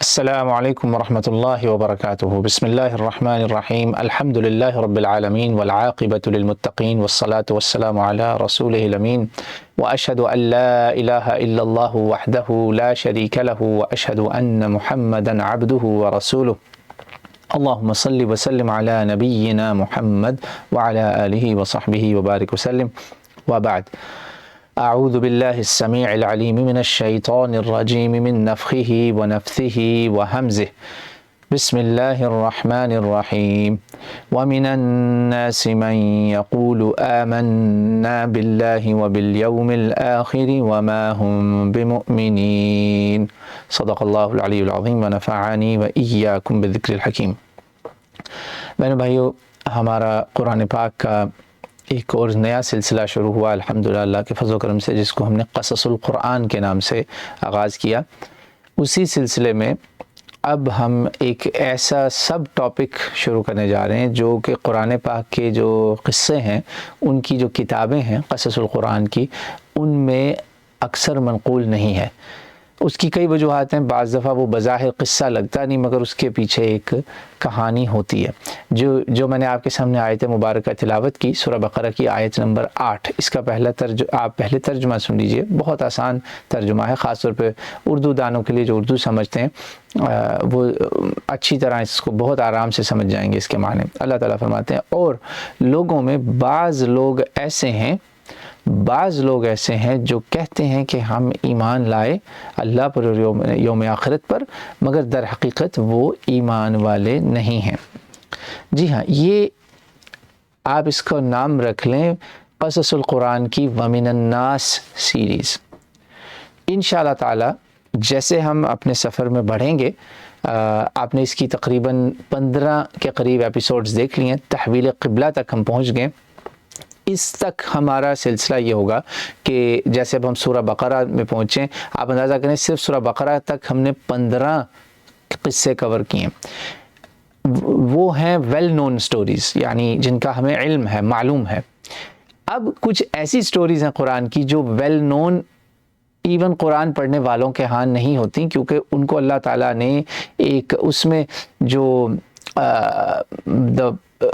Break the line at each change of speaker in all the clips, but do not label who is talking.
السلام علیکم ورحمۃ اللہ وبرکاتہ۔ بسم اللہ الرحمن الرحیم، الحمد للہ رب العالمین والعاقبۃ للمتقین والصلاة والسلام علی رسولہ الامین واشہد ان لا الہ الا اللہ وحدہ لا شریک لہ واشہد ان محمدا عبدہ ورسولہ۔ اللہم صل وسلم علی نبینا محمد وعلی آلہ وصحبہ وبارک وسلم، وبعد۔ اعوذ باللہ السمیع العلیم من الشیطان الرجیم من نفخہ ونفثہ وہمزہ۔ بسم اللہ الرحمن الرحیم۔ ومن الناس من يقول آمنا باللہ وبالیوم الآخر وما هم بمؤمنین۔ صدق اللہ العلی العظیم ونفعنی وإیاکم بالذکر الحکیم۔ بہنوں بھائیو، ہمارا قرآن پاک کا ایک اور نیا سلسلہ شروع ہوا الحمدللہ اللہ کے فضل و کرم سے، جس کو ہم نے قصص القرآن کے نام سے آغاز کیا۔ اسی سلسلے میں اب ہم ایک ایسا سب ٹاپک شروع کرنے جا رہے ہیں جو کہ قرآن پاک کے جو قصے ہیں، ان کی جو کتابیں ہیں قصص القرآن کی، ان میں اکثر منقول نہیں ہے۔ اس کی کئی وجوہات ہیں۔ بعض دفعہ وہ بظاہر قصہ لگتا نہیں، مگر اس کے پیچھے ایک کہانی ہوتی ہے۔ جو میں نے آپ کے سامنے آیت مبارکہ تلاوت کی، سورہ بقرہ کی آیت نمبر 8، اس کا آپ پہلے ترجمہ سن لیجئے۔ بہت آسان ترجمہ ہے، خاص طور پہ اردو دانوں کے لیے جو اردو سمجھتے ہیں وہ اچھی طرح اس کو بہت آرام سے سمجھ جائیں گے اس کے معنی۔ اللہ تعالیٰ فرماتے ہیں، اور لوگوں میں بعض لوگ ایسے ہیں جو کہتے ہیں کہ ہم ایمان لائے اللہ پر اور یوم آخرت پر، مگر در حقیقت وہ ایمان والے نہیں ہیں۔ جی ہاں، یہ آپ اس کو نام رکھ لیں، قصص القرآن کی ومن الناس سیریز۔ انشاءاللہ تعالی جیسے ہم اپنے سفر میں بڑھیں گے، آپ نے اس کی تقریباً 15 کے قریب ایپیسوڈز دیکھ لیے ہیں، تحویل قبلہ تک ہم پہنچ گئے۔ اس تک ہمارا سلسلہ یہ ہوگا کہ جیسے اب ہم سورہ بقرہ میں پہنچیں، آپ اندازہ کریں صرف سورہ بقرہ تک ہم نے 15 قصے کور کیے ہیں۔ وہ ہیں ویل نون سٹوریز، یعنی جن کا ہمیں علم ہے، معلوم ہے۔ اب کچھ ایسی سٹوریز ہیں قرآن کی جو ویل نون ایون قرآن پڑھنے والوں کے ہاں نہیں ہوتی، کیونکہ ان کو اللہ تعالیٰ نے ایک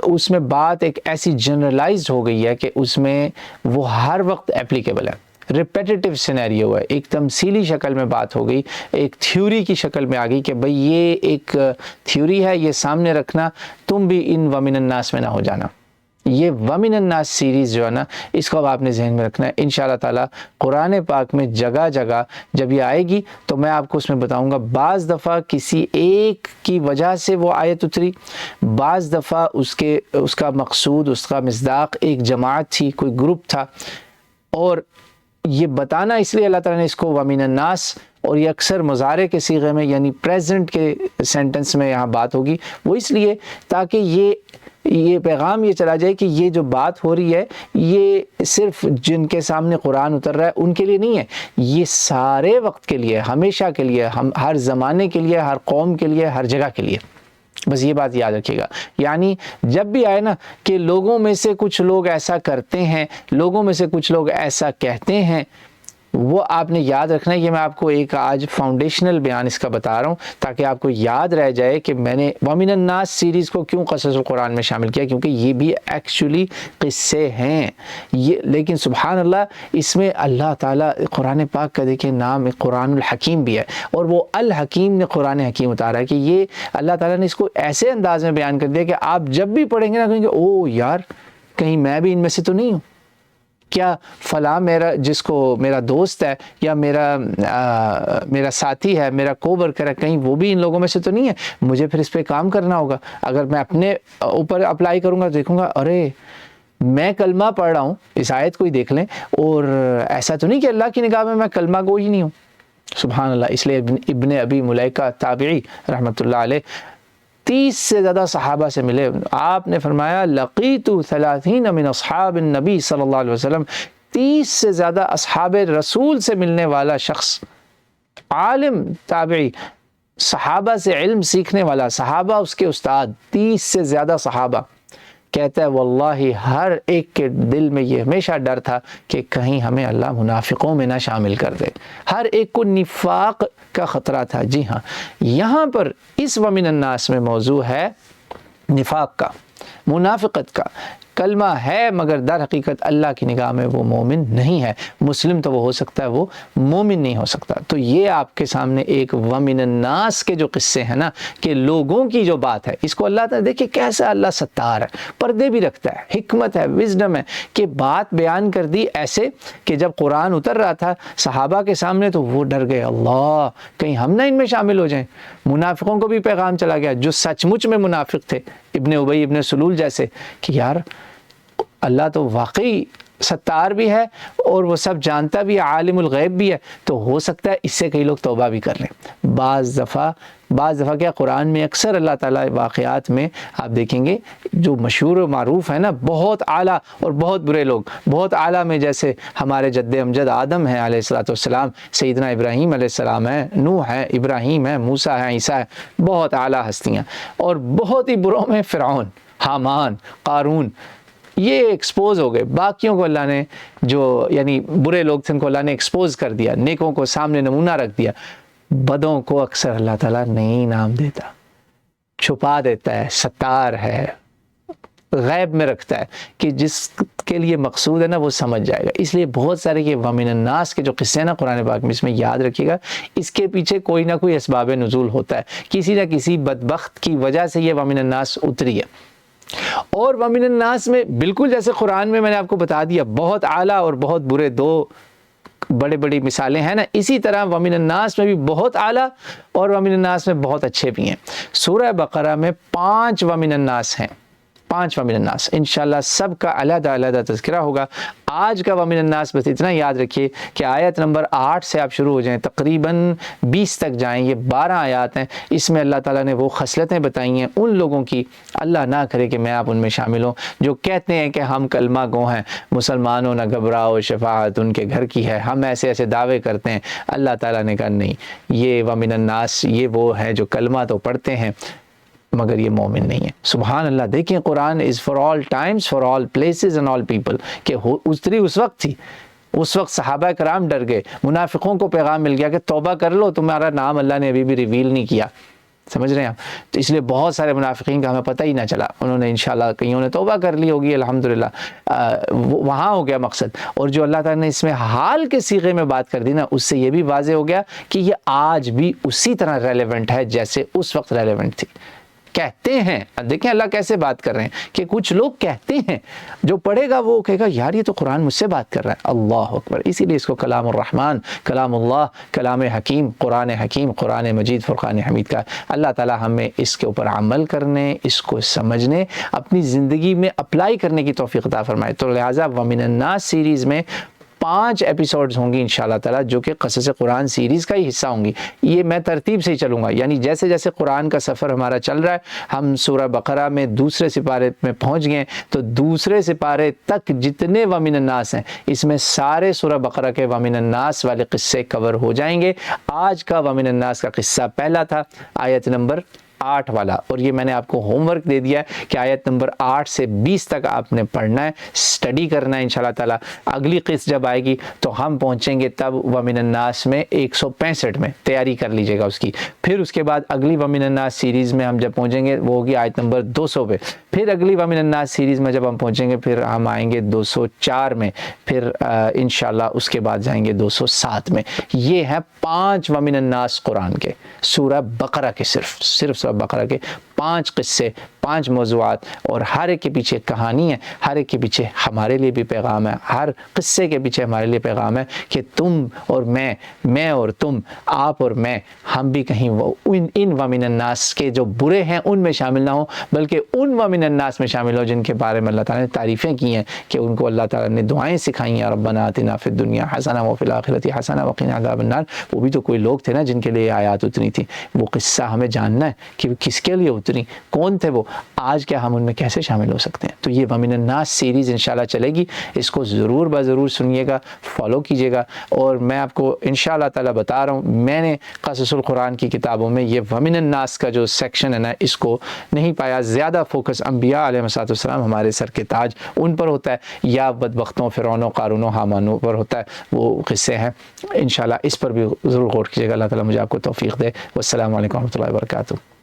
اس میں بات ایک ایسی جنرلائزڈ ہو گئی ہے کہ اس میں وہ ہر وقت اپلیکیبل ہے۔ ریپیٹیٹیو سینیریو ہے، ایک تمثیلی شکل میں بات ہو گئی، ایک تھیوری کی شکل میں آ گئی کہ بھئی یہ ایک تھیوری ہے، یہ سامنے رکھنا، تم بھی ان ومن الناس میں نہ ہو جانا۔ یہ ومن الناس سیریز جو ہے نا، اس کو اب آپ نے ذہن میں رکھنا ہے۔ انشاءاللہ تعالیٰ قرآن پاک میں جگہ جگہ جب یہ آئے گی تو میں آپ کو اس میں بتاؤں گا، بعض دفعہ کسی ایک کی وجہ سے وہ آیت اتری، بعض دفعہ اس کا مقصود، اس کا مصداق ایک جماعت تھی، کوئی گروپ تھا، اور یہ بتانا اس لیے اللہ تعالیٰ نے اس کو ومن الناس، اور یہ اکثر مضارع کے صیغے میں یعنی پریزنٹ کے سینٹنس میں یہاں بات ہوگی، وہ اس لیے تاکہ یہ پیغام یہ چلا جائے کہ یہ جو بات ہو رہی ہے یہ صرف جن کے سامنے قرآن اتر رہا ہے ان کے لیے نہیں ہے، یہ سارے وقت کے لیے، ہمیشہ کے لیے، ہر زمانے کے لیے، ہر قوم کے لیے، ہر جگہ کے لیے۔ بس یہ بات یاد رکھیے گا۔ یعنی جب بھی آئے نا کہ لوگوں میں سے کچھ لوگ ایسا کرتے ہیں، لوگوں میں سے کچھ لوگ ایسا کہتے ہیں، وہ آپ نے یاد رکھنا ہے۔ یہ میں آپ کو ایک آج فاؤنڈیشنل بیان اس کا بتا رہا ہوں تاکہ آپ کو یاد رہ جائے کہ میں نے ومن الناس سیریز کو کیوں قصص القرآن میں شامل کیا، کیونکہ یہ بھی ایکچولی قصے ہیں یہ، لیکن سبحان اللہ اس میں اللہ تعالیٰ قرآن پاک کا دیکھیں نام قرآن الحکیم بھی ہے، اور وہ الحکیم نے قرآن حکیم اتارا ہے کہ یہ اللہ تعالیٰ نے اس کو ایسے انداز میں بیان کر دیا کہ آپ جب بھی پڑھیں گے نا کہیں گے او یار کہیں میں بھی ان میں سے تو نہیں ہوں، کیا فلاں جس کو میرا دوست ہے یا میرا ساتھی ہے، میرا کو ورکر ہے، کہیں وہ بھی ان لوگوں میں سے تو نہیں ہے، مجھے پھر اس پہ کام کرنا ہوگا۔ اگر میں اپنے اوپر اپلائی کروں گا تو دیکھوں گا ارے میں کلمہ پڑھ رہا ہوں، اس آیت کو ہی دیکھ لیں، اور ایسا تو نہیں کہ اللہ کی نگاہ میں کلمہ گو ہی نہیں ہوں۔ سبحان اللہ۔ اس لیے ابن ابی ملیکہ تابعی رحمۃ اللہ علیہ 30 سے زیادہ صحابہ سے ملے، آپ نے فرمایا لقیت 30 من اصحاب النبی صلی اللہ علیہ وسلم، 30 سے زیادہ اصحاب رسول سے ملنے والا شخص، عالم تابعی، صحابہ سے علم سیکھنے والا، صحابہ اس کے استاد، 30 سے زیادہ صحابہ کہتا ہے واللہ ہر ایک کے دل میں یہ ہمیشہ ڈر تھا کہ کہیں ہمیں اللہ منافقوں میں نہ شامل کر دے، ہر ایک کو نفاق کا خطرہ تھا۔ جی ہاں، یہاں پر اس ومن الناس میں موضوع ہے نفاق کا، منافقت کا۔ کلمہ ہے مگر در حقیقت اللہ کی نگاہ میں وہ مومن نہیں ہے۔ مسلم تو وہ ہو سکتا ہے، وہ مومن نہیں ہو سکتا۔ تو یہ آپ کے سامنے ایک ومن الناس کے جو قصے ہیں نا، کہ لوگوں کی جو بات ہے، اس کو اللہ تعالیٰ دیکھیں کیسا اللہ ستار ہے، پردے بھی رکھتا ہے، حکمت ہے، وزڈم ہے، کہ بات بیان کر دی ایسے کہ جب قرآن اتر رہا تھا صحابہ کے سامنے تو وہ ڈر گئے، اللہ کہیں ہم نہ ان میں شامل ہو جائیں۔ منافقوں کو بھی پیغام چلا گیا جو سچ مچ میں منافق تھے، ابن ابی ابن سلول جیسے، کہ یار اللہ تو واقعی ستار بھی ہے اور وہ سب جانتا بھی ہے، عالم الغیب بھی ہے، تو ہو سکتا ہے اس سے کئی لوگ توبہ بھی کر لیں۔ بعض دفعہ کیا قرآن میں اکثر اللہ تعالیٰ واقعات میں آپ دیکھیں گے جو مشہور و معروف ہے نا، بہت اعلیٰ اور بہت برے لوگ، بہت اعلیٰ میں جیسے ہمارے جد امجد آدم ہیں علیہ الصلوۃ والسلام، سیدنا ابراہیم علیہ السلام ہے، نوح ہے، ابراہیم ہے، موسیٰ ہے، عیسیٰ ہے، بہت اعلیٰ ہستیاں، اور بہت ہی بروں میں فرعون، حامان، قارون، یہ ایکسپوز ہو گئے۔ باقیوں کو اللہ نے جو یعنی برے لوگ تھے ان کو اللہ نے ایکسپوز کر دیا، نیکوں کو سامنے نمونہ رکھ دیا۔ بدوں کو اکثر اللہ تعالیٰ نہیں انعام دیتا، چھپا دیتا ہے، ستار ہے، غیب میں رکھتا ہے کہ جس کے لیے مقصود ہے نا وہ سمجھ جائے گا۔ اس لیے بہت سارے یہ ومن الناس کے جو قصے ہیں نا قرآن پاک میں، اس میں یاد رکھیے گا اس کے پیچھے کوئی نہ کوئی اسباب نزول ہوتا ہے، کسی نہ کسی بدبخت کی وجہ سے یہ ومن الناس اتری ہے۔ اور ومن الناس میں بالکل جیسے قرآن میں نے آپ کو بتا دیا بہت اعلیٰ اور بہت برے دو بڑی مثالیں ہیں نا، اسی طرح ومن الناس میں بھی بہت اعلیٰ اور ومن الناس میں بہت اچھے بھی ہیں۔ سورہ بقرہ میں 5 ومن الناس ہیں، 5 ومن الناس، انشاءاللہ سب کا علیحدہ تذکرہ ہوگا۔ آج کا ومن الناس بس اتنا یاد رکھیے کہ آیت نمبر 8 سے آپ شروع ہو جائیں، تقریباً 20 تک جائیں، یہ 12 آیات ہیں۔ اس میں اللہ تعالیٰ نے وہ خصلتیں بتائی ہیں ان لوگوں کی، اللہ نہ کرے کہ میں آپ ان میں شامل ہوں، جو کہتے ہیں کہ ہم کلمہ گو ہیں، مسلمانوں نہ گھبراؤ، شفاعت ان کے گھر کی ہے، ہم ایسے دعوے کرتے ہیں۔ اللہ تعالیٰ نے کہا نہیں، یہ ومن الناس یہ وہ ہیں جو کلمہ تو پڑھتے ہیں مگر یہ مومن نہیں ہے۔ سبحان اللہ، دیکھیں قرآن is for all times, for all places and all people، کہ اتری اس وقت تھی، اس وقت صحابہ کرام ڈر گئے، منافقوں کو پیغام مل گیا کہ توبہ کر لو، تمہارا نام اللہ نے ابھی بھی ریویل نہیں کیا، سمجھ رہے ہیں آپ؟ تو اس لیے بہت سارے منافقین کا ہمیں پتہ ہی نہ چلا، انہوں نے انشاءاللہ کئیوں نے توبہ کر لی ہوگی، الحمدللہ وہاں ہو گیا مقصد۔ اور جو اللہ تعالیٰ نے اس میں حال کے صیغے میں بات کر دی نا، اس سے یہ بھی واضح ہو گیا کہ یہ آج بھی اسی طرح ریلیونٹ ہے جیسے اس وقت ریلیونٹ تھی۔ کہتے ہیں، دیکھیں اللہ کیسے بات کر رہے ہیں کہ کچھ لوگ کہتے ہیں، جو پڑھے گا وہ کہے گا یار یہ تو قرآن مجھ سے بات کر رہا ہے، اللہ اکبر۔ اسی لیے اس کو کلام الرحمن، کلام اللہ، کلام حکیم، قرآن مجید، فرقان حمید کا اللہ تعالی ہمیں اس کے اوپر عمل کرنے، اس کو سمجھنے، اپنی زندگی میں اپلائی کرنے کی توفیق عطا فرمائے۔ تو لہٰذا ومن الناس سیریز میں 5 ایپیسوڈز ہوں گی انشاءاللہ تعالیٰ، جو کہ قصص قرآن سیریز کا ہی حصہ ہوں گی۔ یہ میں ترتیب سے ہی چلوں گا، یعنی جیسے جیسے قرآن کا سفر ہمارا چل رہا ہے، ہم سورہ بقرہ میں دوسرے سپارے میں پہنچ گئے، تو دوسرے سپارے تک جتنے ومن الناس ہیں اس میں سارے سورہ بقرہ کے ومن الناس والے قصے کور ہو جائیں گے۔ آج کا ومن الناس کا قصہ پہلا تھا، آیت نمبر 8 والا، اور یہ میں نے آپ کو ہوم ورک دے دیا ہے کہ آیت نمبر 8 سے 20 تک آپ نے پڑھنا ہے، سٹڈی کرنا ہے انشاءاللہ تعالیٰ۔ اگلی قسط جب آئے گی تو ہم پہنچیں گے تب ومن الناس میں 165 میں، تیاری کر لیجئے گا اس کی۔ پھر اس کے بعد اگلی ومن الناس سیریز میں ہم جب پہنچیں گے وہ ہوگی آیت نمبر 200 پہ۔ پھر اگلی ومن الناس سیریز میں جب ہم پہنچیں گے پھر ہم آئیں گے 204 میں، پھر انشاءاللہ اس کے بعد جائیں گے 207 میں۔ یہ ہیں 5 ومن الناس قرآن کے، سورہ بقرہ کے، صرف سورہ بقرہ کے 5 قصے، 5 موضوعات، اور ہر ایک کے پیچھے کہانی ہے، ہر ایک کے پیچھے ہمارے لیے بھی پیغام ہے، ہر قصے کے پیچھے ہمارے لیے پیغام ہے کہ تم اور میں اور تم، آپ اور میں، ہم بھی کہیں ان ومن الناس کے جو برے ہیں ان میں شامل نہ ہوں، بلکہ ان ومن الناس میں شامل ہوں جن کے بارے میں اللہ تعالیٰ نے تعریفیں کی ہیں، کہ ان کو اللہ تعالیٰ نے دعائیں سکھائی ہیں، ربنا آتنا فی الدنیا حسنہ وفی الآخرۃ حسنہ وقنا عذاب النار۔ وہ بھی تو کوئی لوگ تھے نا جن کے لیے آیات اتنی تھی، وہ قصہ ہمیں جاننا ہے کہ کس کے لیے اتری۔ اتری، کون تھے وہ، آج کیا ہم ان میں کیسے شامل ہو سکتے ہیں. تو یہ وَمِنَ النَّاسِ سیریز انشاءاللہ چلے گی، اس کو ضرور بضرور سنیے گا، فالو کیجیے گا. اور میں آپ کو انشاءاللہ تعالی بتا رہا ہوں، میں نے قصص القرآن کی کتابوں میں یہ وَمِنَ النَّاسِ کا جو سیکشن ہے نا، اس کو نہیں پایا. زیادہ فوکس انبیاء علیہ السلام ہمارے سر کے تاج ان پر ہوتا ہے، یا بدبختوں فرعونوں قارونوں حامانوں پر ہوتا ہے، وہ قصے ہیں. انشاءاللہ اس پر بھی ضرور غور کیجیے گا. اللہ تعالیٰ مجھے آپ کو توفیق دے. والسلام علیکم ورحمۃ اللہ وبرکاتہ.